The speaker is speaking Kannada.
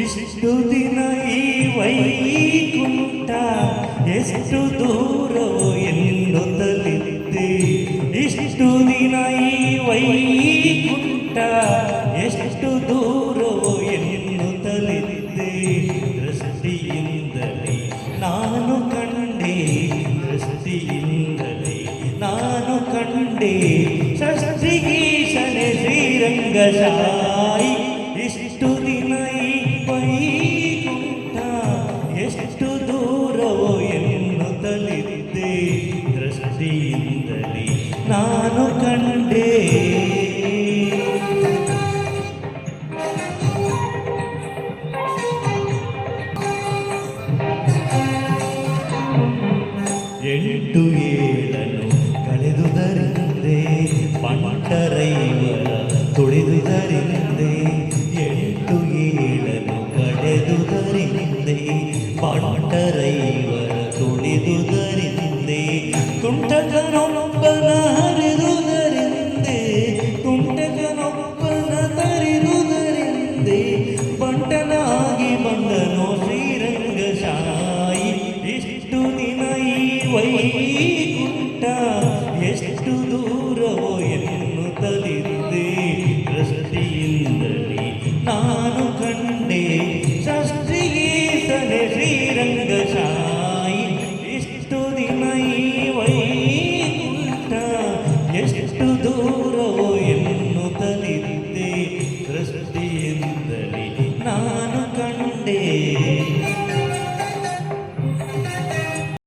ಇಷ್ಟು ದಿನ ಈ ವೈಕುಂಠ ಎಷ್ಟು ದೂರವೋ ಎನ್ನುತ್ತಲಿದ್ದೆ. ಇಷ್ಟು ದಿನ ಈ ವೈಕುಂಠ ಎಷ್ಟು ದೂರವೋ ಎನ್ನುತ್ತಲಿದ್ದೆ. ದೃಷ್ಟಿಯಿಂದಲೇ ನಾನು ಕಂಡೆ, ದೃಷ್ಟಿಯಿಂದಲೇ ನಾನು ಕಂಡೆ ಷಷ್ಠಿಗೀಶನೆ ಶ್ರೀರಂಗಶಾಯಿ. ಇಷ್ಟು ದಿನ ಈ ವೈಕುಂಠ ಎಷ್ಟು ದೂರವೋ ಎನ್ನುತ್ತಲಿದ್ದೆ. ದೃಷ್ಟಿಯಿಂದಲೇ ನಾನು ಕಂಡೆ. ಎಂಟು ಏಳನ್ನು ಕಳೆದುದರಿಂದೆ ಪಂಟರೈವರ ತುಳಿದುದರಿಂದೆ. ಎಂಟು ಏಳನ್ನು ಕಳೆದುದರಿಂದೆ ಪಂಟರೈವರ ತುಳಿದುದರಿಂದೆ. ತುಂಟಕನೊಬ್ಬನ ಹರಿದುದರಿಂದೆ, ತುಂಟಕನೊಬ್ಬನ ತರಿದುದರಿಂದೆ. ಬಂಟನಾಗಿ ಬಂದನೋ ಶ್ರೀರಂಗಶಾಯಿ. ಇಷ್ಟು ದಿನ ಈ ವೈಕುಂಠ ಎಷ್ಟು ದೂರವೋ ಎನ್ನುತ್ತಲಿದ್ದೆ. ದೃಷ್ಟಿಯಿಂದಲೇ ನಾನು ಕಂಡೆ ಷಷ್ಠಿಗೀಶನೆ ಶ್ರೀರಂಗಶಾಯಿ. ಇಷ್ಟು ದಿನ ಈ ವೈಕುಂಠ ಎಷ್ಟು ದೂರವೋ ಎನ್ನುತ್ತಲಿದ್ದೆ. ದೃಷ್ಟಿಯಿಂದಲೇ ನಾನು ಕಂಡೆ.